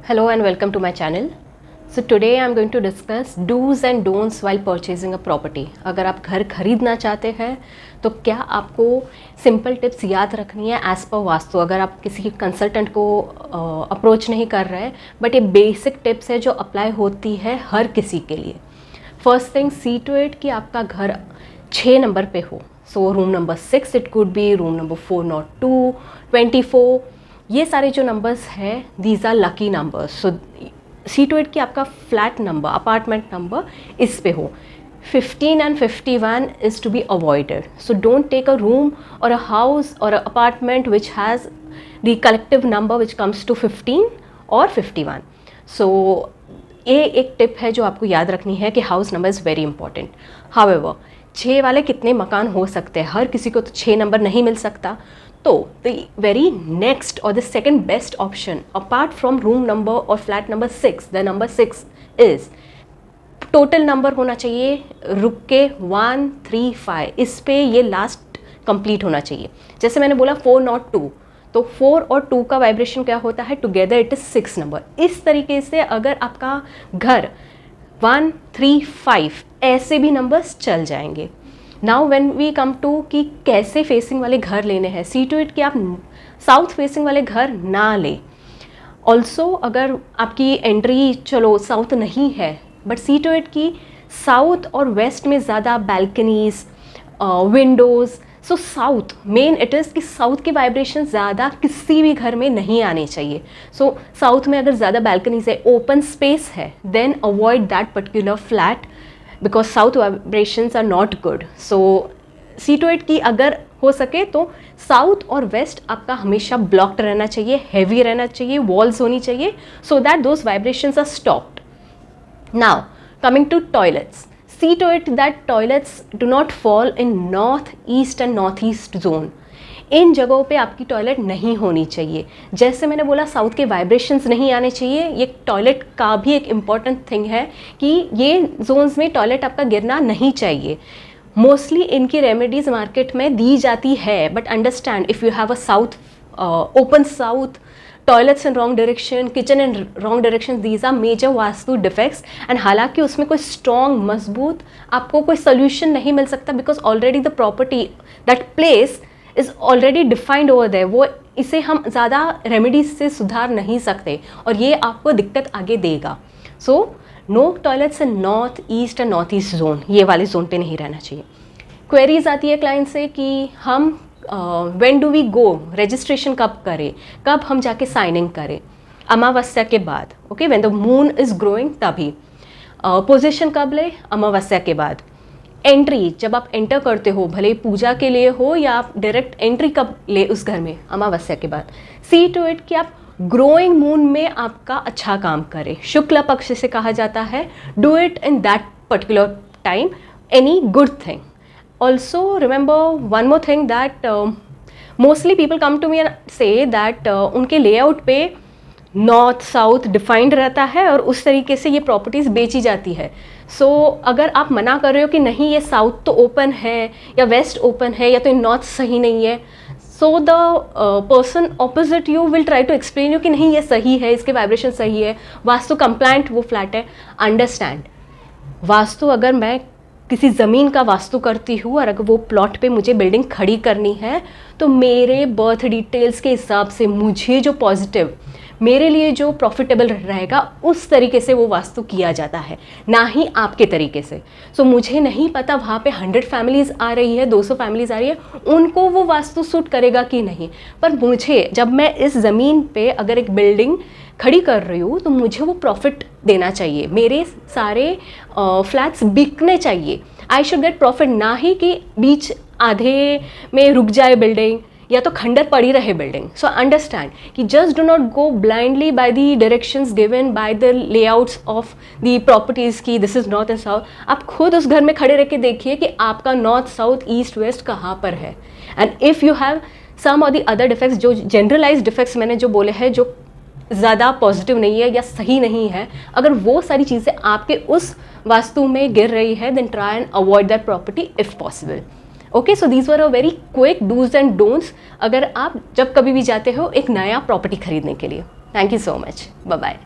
Hello and welcome to my channel. So today I am going to discuss do's and don'ts while purchasing a property. अगर आप घर खरीदना चाहते हैं तो क्या आपको सिंपल टिप्स याद रखनी है एज़ पर वास्तु. अगर आप किसी कंसल्टेंट को अप्रोच नहीं कर रहे हैं, बट ये बेसिक टिप्स है जो अप्लाई होती है हर किसी के लिए. First thing, see to it कि आपका घर 6 नंबर पे हो. So room number 6 it could be, room number 402, 24, ये सारे जो नंबर्स हैं these are lucky numbers. So see to it कि आपका फ्लैट नंबर, अपार्टमेंट नंबर इस पे हो. 15 and 51 is to be avoided. So don't take a room or a house or an apartment which has the collective number which comes to 15 or 51. So ये एक tip है जो आपको याद रखनी है कि house number is very important. However 6 वाले कितने मकान हो सकते हैं, हर किसी को तो 6 नंबर नहीं मिल सकता. तो द वेरी नेक्स्ट और the second best option apart from room number और flat number 6, the number 6 is total number होना चाहिए रुक के 1, 3, 5, इस पे ये लास्ट कंप्लीट होना चाहिए. जैसे मैंने बोला 402, तो 4 और 2 का वाइब्रेशन क्या होता है, टुगेदर इट इज़ 6 नंबर. इस तरीके से अगर आपका घर 1, 3, 5 ऐसे भी नंबर्स चल जाएंगे. Now when we come to कि कैसे फेसिंग वाले घर लेने हैं, सी टू इट कि आप साउथ फेसिंग वाले घर ना लें. ऑल्सो अगर आपकी एंट्री चलो साउथ नहीं है, बट सी टू इट कि साउथ और वेस्ट में ज़्यादा balconies, Windows. So south main it is कि साउथ की वाइब्रेशन ज़्यादा किसी भी घर में नहीं आनी चाहिए. सो साउथ में अगर ज़्यादा बैल्कनीज है, ओपन स्पेस है, then avoid that particular flat because south vibrations are not good. So see to it कि अगर हो सके तो साउथ और वेस्ट आपका हमेशा ब्लॉक्ड रहना चाहिए, हैवी रहना चाहिए, वॉल्स होनी चाहिए, so that those vibrations are stopped. Now coming to toilets, see to it that toilets do not fall in north east and north east zone. इन जगहों पे आपकी टॉयलेट नहीं होनी चाहिए. जैसे मैंने बोला साउथ के वाइब्रेशंस नहीं आने चाहिए, ये टॉयलेट का भी एक इम्पॉर्टेंट थिंग है कि ये जोन्स में टॉयलेट आपका गिरना नहीं चाहिए. मोस्टली इनकी रेमेडीज़ मार्केट में दी जाती है, but understand if you have a south open south, toilets in wrong direction, kitchen in wrong direction, these are major vastu defects. And हालांकि उसमें कोई स्ट्रॉन्ग मजबूत आपको कोई सोल्यूशन नहीं मिल सकता because already the property that place is already defined over there. वो इसे हम ज़्यादा रेमेडीज से सुधार नहीं सकते और ये आपको दिक्कत आगे देगा. So no toilets in north east and north east zone, ये वाले जोन पे नहीं रहना चाहिए. क्वेरीज आती है क्लाइंट से कि हम when do we go, registration कब करें, कब हम जाके साइनिंग करें. अमावस्या के बाद, okay, when the moon is growing तभी. पोजीशन कब ले, अमावस्या के बाद. एंट्री जब आप एंटर करते हो, भले पूजा के लिए हो या आप डायरेक्ट एंट्री कब ले उस घर में, अमावस्या के बाद. सी टू इट कि आप ग्रोइंग मून में आपका अच्छा काम करें, शुक्ल पक्ष से कहा जाता है. Do it in that particular time, any good thing. Also remember one more thing that mostly people come to me and say that उनके लेआउट पे नॉर्थ साउथ डिफाइंड रहता है और उस तरीके से ये प्रॉपर्टीज़ बेची जाती है. सो अगर आप मना कर रहे हो कि नहीं ये साउथ तो ओपन है या वेस्ट ओपन है या तो नॉर्थ सही नहीं है, so the person opposite you will try to explain you कि नहीं ये सही है, इसके वाइब्रेशन सही है, वास्तु कंप्लाइंट वो फ्लैट है. अंडरस्टैंड, वास्तु अगर मैं किसी ज़मीन का वास्तु करती हूँ और अगर वो प्लॉट पे मुझे बिल्डिंग खड़ी करनी है तो मेरे बर्थ डिटेल्स के हिसाब से मुझे जो पॉजिटिव, मेरे लिए जो प्रॉफिटेबल रहेगा उस तरीके से वो वास्तु किया जाता है, ना ही आपके तरीके से. सो मुझे नहीं पता वहाँ पे 100 फैमिलीज़ आ रही है, 200 फैमिलीज़ आ रही है, उनको वो वास्तु सूट करेगा कि नहीं, पर मुझे जब मैं इस ज़मीन पे अगर एक बिल्डिंग खड़ी कर रही हूँ तो मुझे वो प्रॉफिट देना चाहिए, मेरे सारे फ्लैट्स बिकने चाहिए. आई शुड गेट प्रॉफिट, ना ही कि बीच आधे में रुक जाए बिल्डिंग या तो खंडर पड़ी रहे बिल्डिंग. सो अंडरस्टैंड कि just do not go blindly by the directions given by the layouts of the properties की this is north and south. आप खुद उस घर में खड़े रह के देखिए कि आपका नॉर्थ साउथ ईस्ट वेस्ट कहाँ पर है. And if you have some or the other defects, जो जनरलाइज डिफेक्ट्स मैंने जो बोले हैं जो ज़्यादा पॉजिटिव नहीं है या सही नहीं है, अगर वो सारी चीज़ें आपके उस वास्तु में गिर रही है, then try and avoid that property if possible. Okay, so these were a very quick dos and don'ts अगर आप जब कभी भी जाते हो एक नया प्रॉपर्टी खरीदने के लिए. Thank you so much, bye bye.